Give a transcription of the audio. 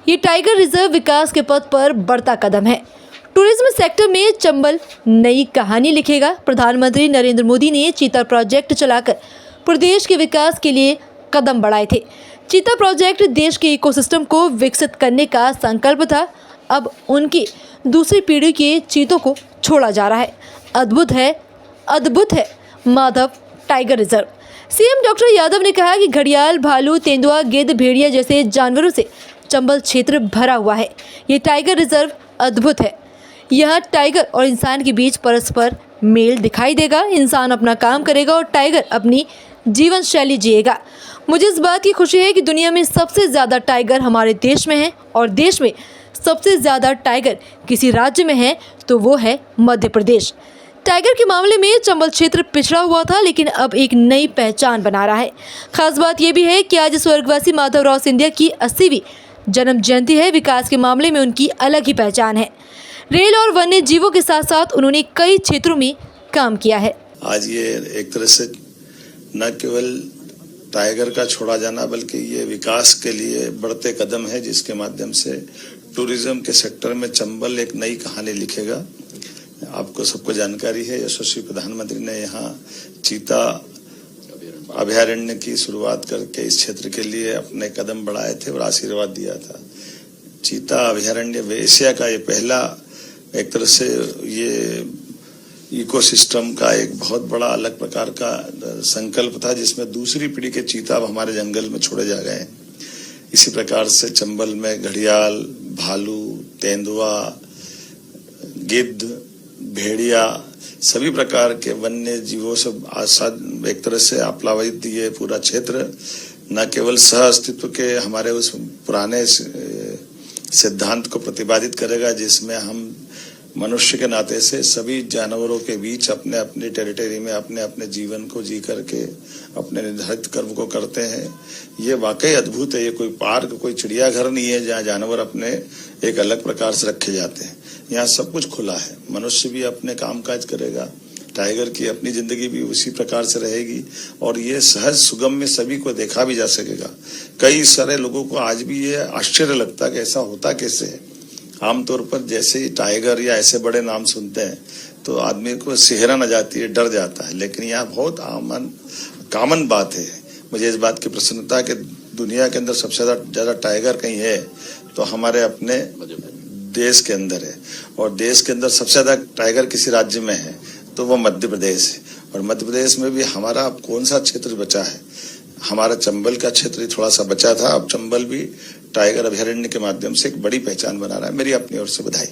ये tiger reserve विकास के पथ पर बढ़ता कदम है। टूरिज्म सेक्टर में चंबल नई कहानी लिखेगा। प्रधानमंत्री नरेंद्र मोदी ने चीता प्रोजेक्ट चलाकर प्रदेश के विकास के लिए कदम बढ़ाए थे। चीता प्रोजेक्ट देश के इकोसिस्टम को विकसित करने का संकल्प था। अब उनकी दूसरी पीढ़ी के चीतों को छोड़ा जा रहा है। अद्भुत है Madhav tiger reserve. CM doctor Yadav ने कहा कि घड़ियाल, भालू, तेंदुआ, गिद्ध, भेड़िया जैसे जानवरों से चंबल क्षेत्र भरा हुआ है। ये टाइगर रिजर्व अद्भुत है। यहाँ टाइगर और इंसान के बीच परस्पर मेल दिखाई देगा। इंसान अपना काम करेगा और टाइगर अपनी जीवन शैली जिएगा। मुझे इस बात की खुशी है कि दुनिया में सबसे ज़्यादा टाइगर हमारे देश में है और देश में सबसे ज़्यादा टाइगर किसी राज्य में है तो वो है मध्य प्रदेश। टाइगर के मामले में चंबल क्षेत्र पिछड़ा हुआ था, लेकिन अब एक नई पहचान बना रहा है। खास बात यह भी है कि आज स्वर्गवासी माधवराव सिंधिया की 80वीं जन्म जयंती है। विकास के मामले में उनकी अलग ही पहचान है। रेल और वन्य जीवों के साथ साथ उन्होंने कई क्षेत्रों में काम किया है। आज ये एक तरह से न केवल टाइगर का छोड़ा जाना बल्कि ये विकास के लिए बढ़ते कदम है, जिसके माध्यम से टूरिज्म के सेक्टर में चंबल एक नई कहानी लिखेगा। आपको सबको जानकारी है, यशस्वी प्रधानमंत्री ने यहाँ चीता अभयारण्य की शुरुआत करके इस क्षेत्र के लिए अपने कदम बढ़ाए थे और आशीर्वाद दिया था। चीता अभयारण्य एशिया का ये पहला एक तरह से ये इकोसिस्टम का एक बहुत बड़ा अलग प्रकार का संकल्प था, जिसमें दूसरी पीढ़ी के चीता अब हमारे जंगल में छोड़े जा गए। इसी प्रकार से चंबल में घड़ियाल, भालू, तेंदुआ, गिद्ध, भेड़िया, सभी प्रकार के वन्य जीवों से आसाद एक तरह से आप्लावित ये पूरा क्षेत्र न केवल सह अस्तित्व के हमारे उस पुराने सिद्धांत को प्रतिपादित करेगा, जिसमें हम मनुष्य के नाते से सभी जानवरों के बीच अपने अपने टेरिटरी में अपने अपने जीवन को जी करके अपने निर्धारित कर्म को करते हैं। ये वाकई अद्भुत है। ये कोई पार्क, कोई चिड़ियाघर नहीं है जहाँ जानवर अपने एक अलग प्रकार से रखे जाते हैं। यहाँ सब कुछ खुला है। मनुष्य भी अपने कामकाज करेगा, टाइगर की अपनी जिंदगी भी उसी प्रकार से रहेगी और ये सहज सुगम में सभी को देखा भी जा सकेगा। कई सारे लोगों को आज भी ये आश्चर्य लगता है कि ऐसा होता कैसे है। आमतौर पर जैसे ही टाइगर या ऐसे बड़े नाम सुनते हैं तो आदमी को सिहरन आ जाती है, डर जाता है, लेकिन यहाँ बहुत कॉमन बात है। मुझे इस बात की प्रसन्नता कि दुनिया के अंदर सबसे ज्यादा टाइगर कहीं है तो हमारे अपने देश के अंदर है, और देश के अंदर सबसे ज्यादा टाइगर किसी राज्य में है तो वो मध्य प्रदेश है। और मध्य प्रदेश में भी हमारा अब कौन सा क्षेत्र बचा है? हमारा चंबल का क्षेत्र थोड़ा सा बचा था। अब चंबल भी टाइगर अभयारण्य के माध्यम से एक बड़ी पहचान बना रहा है। मेरी अपनी ओर से बधाई।